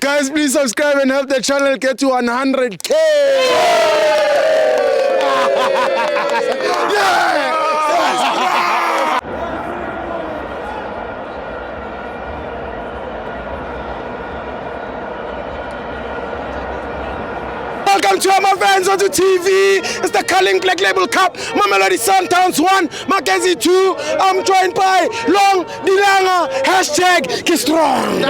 Guys, please subscribe and help the channel get to 100K. Yeah! Welcome to our FANS Wethu TV. It's the Culling Black Label Cup. Mamelodi Sundowns 1, Magesi 2. I'm joined by Long Dilanga. Hashtag Kistrong.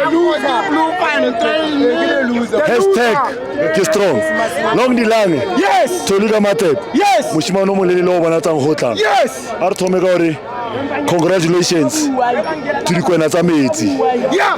Hashtag Kistrong. Long Dilanga. Yes. Toluka Matep. Yes. Mushimano Molelo Banatang Hotla. Yes. Artomegori. Congratulations to the Kwenazameti. Yeah.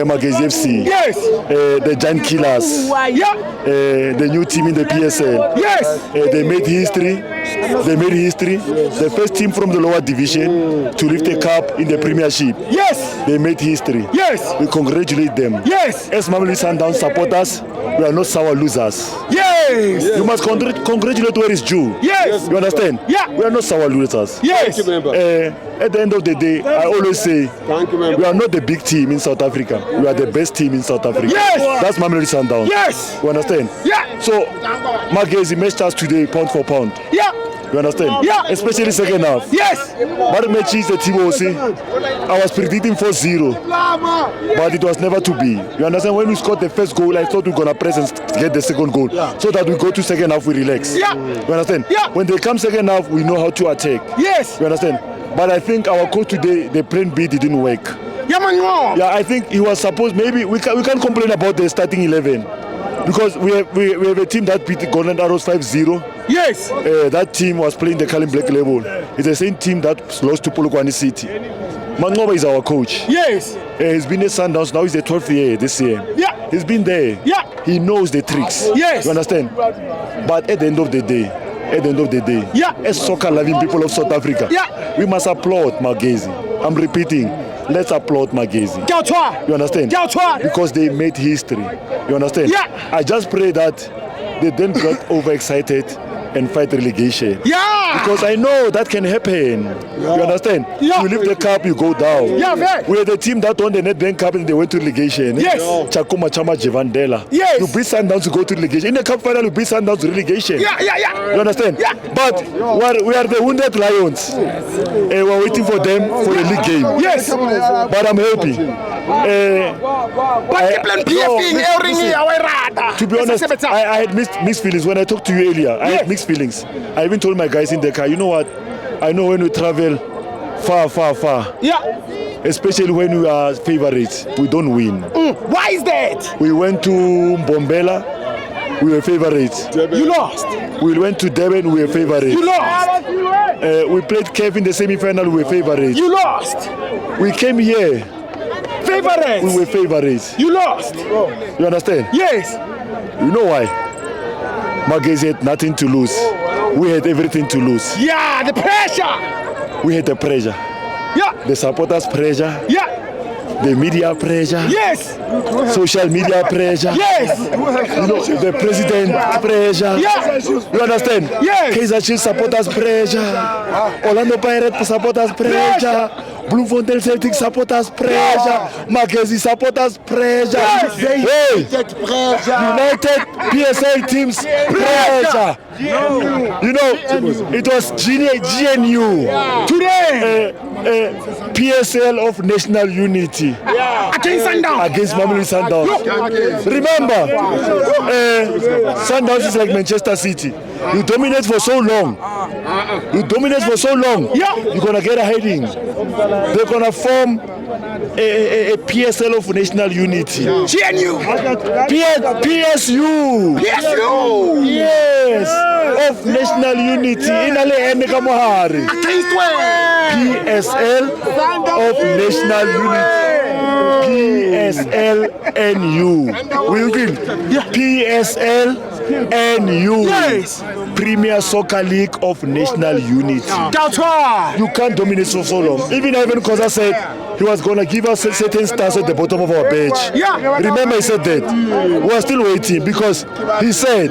Magesi FC. Yes. The Giant Killers. Yeah. The new team in the PSL. Yes. They made history. They made history. The first team from the lower division to lift a cup in the Premiership. Yes. They made history. Yes. We congratulate them. Yes. As Mamelodi Sundowns supporters, we are not sour losers. Yes. You must congratulate where it's due. Yes. You understand? Yeah. We are not sour losers. Yes. At the end of the day, I always say, we are not the big team in South Africa. We are the best team in South Africa. Yes. That's Mamelodi Sundowns. Yes. You understand? Yeah. So, Magesi matched us today pound for pound. Yeah. You understand? Yeah. Especially second half. Yes. But matches the team was I was predicting 4-0, but it was never to be. You understand? When we scored the first goal, I thought we were gonna press and get the second goal, so that we go to second half, we relax. Yeah. You understand? Yeah. When they come second half, we know how to attack. Yes. You understand? But I think our coach today, the plan B didn't work. Yeah, man. Yeah, I think he was supposed. Maybe we can't complain about the starting 11 because we have a team that beat Golden Arrows 5-0. Yes. That team was playing the Culling Black Label. It's the same team that lost to Polokwane City. Mangoba is our coach. Yes. He's been at Sundowns now. He's the 12th year this year. Yeah. He's been there. Yeah. He knows the tricks. Yes. You understand? But at the end of the day, yeah, as soccer-loving people of South Africa, yeah, we must applaud Magesi. I'm repeating, let's applaud Magesi. You understand? Because they made history. You understand? Yeah. I just pray that they didn't get overexcited and fight relegation. Yeah. Because I know that can happen. Yeah. You understand? Yeah. You lift the cup, you go down. Yeah, man. We are the team that won the Nedbank Cup and they went to relegation. Yes. Chakuma Chama Jevandela. Yes. You beat Sundowns to go to relegation. In the cup final, you beat Sundowns to relegation. Yeah. You understand? Yeah. But we are the wounded lions. We're waiting for them for the league game. Yes. But I'm happy. To be honest, I had mixed feelings when I talked to you earlier. I had mixed feelings. I even told my guys in the car, you know what? I know when we travel far, yeah, especially when we are favorites, we don't win. Why is that? We went to Mbombela, we were favorites. You lost. We went to Durban, we were favorites. You lost. We played Kev in the semi-final, we were favorites. You lost. We came here. Favorites. We were favorites. You lost. You understand? Yes. You know why? Magesi had nothing to lose. We had everything to lose. Yeah, the pressure. We had the pressure. Yeah. The supporters' pressure. Yeah. The media pressure. Yes. Social media pressure. Yes. You know, the president pressure. Yeah. You understand? Yes. Kaizer Chiefs supporters pressure. Orlando Pirates supporters pressure. Bloemfontein Celtic supporters pressure. Magesi supporters pressure. Hey. United PSL teams pressure. You know, it was GNU. Today. PSL of National Unity. Against Sundowns. Against Mamelodi Sundowns. Remember, Sundowns is like Manchester City. You dominate for so long. You're gonna get a heading. They're gonna form a PSL of National Unity. GNU. PSU. Yes. Of National Unity. Against where? PSL of National Unity. PSLNU. Will win. PSLNU. Yes. Premier Soccer League of National Unity. You can't dominate for so long. Even Ivan Koza said he was going to give us certain stars at the bottom of our bench. Yeah. Remember, he said that. We are still waiting because he said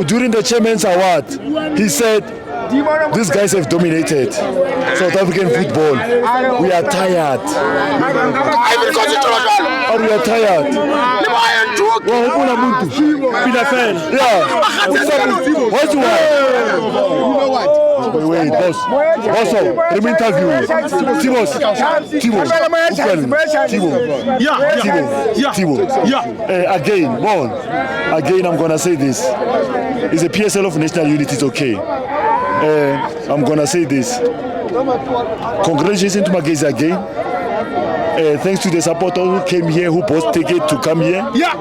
during the Chairman's Award, he said These guys have dominated South African football. We are tired. And we are tired. Yeah. What's the word? Wait, boss. Also, let me interview. Timo. Again, I'm gonna say this. It's a PSL of national unity. It's okay. I'm gonna say this. Congratulations to Magesi again. Thanks to the supporters who came here, who bought ticket to come here. Yeah.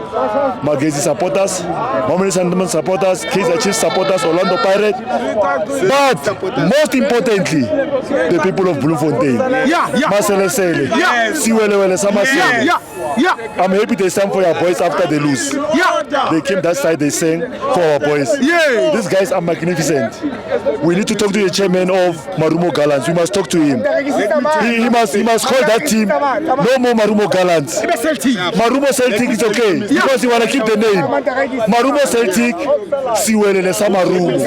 Magesi supporters, Mamelodi Sundowns supporters, Kaizer Chiefs supporters, Orlando Pirates. But most importantly, the people of Bloemfontein. Maselesele. Siwelewele Samasele. I'm happy they sang for your boys after they lose. They came that side, they sang for our boys. These guys are magnificent. We need to talk to the chairman of Marumo Gallants. We must talk to him. He must call that team. No more Marumo Gallants. Marumo Celtic is okay because you want to keep the name. Marumo Celtic, Siwelele Samarumo.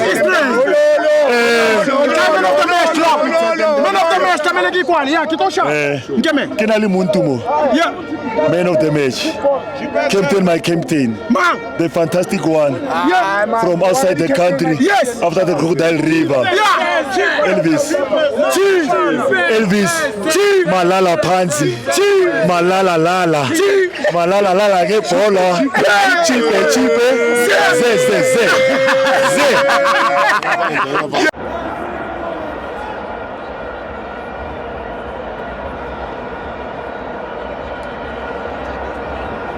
Kenali Muntumo. Man of the match. Captain, my captain. The fantastic one. From outside the country. After the Crocodile River. Elvis. Malala Pansi. Malala Lala. Malala Lala ke polo. Chipe. Ze.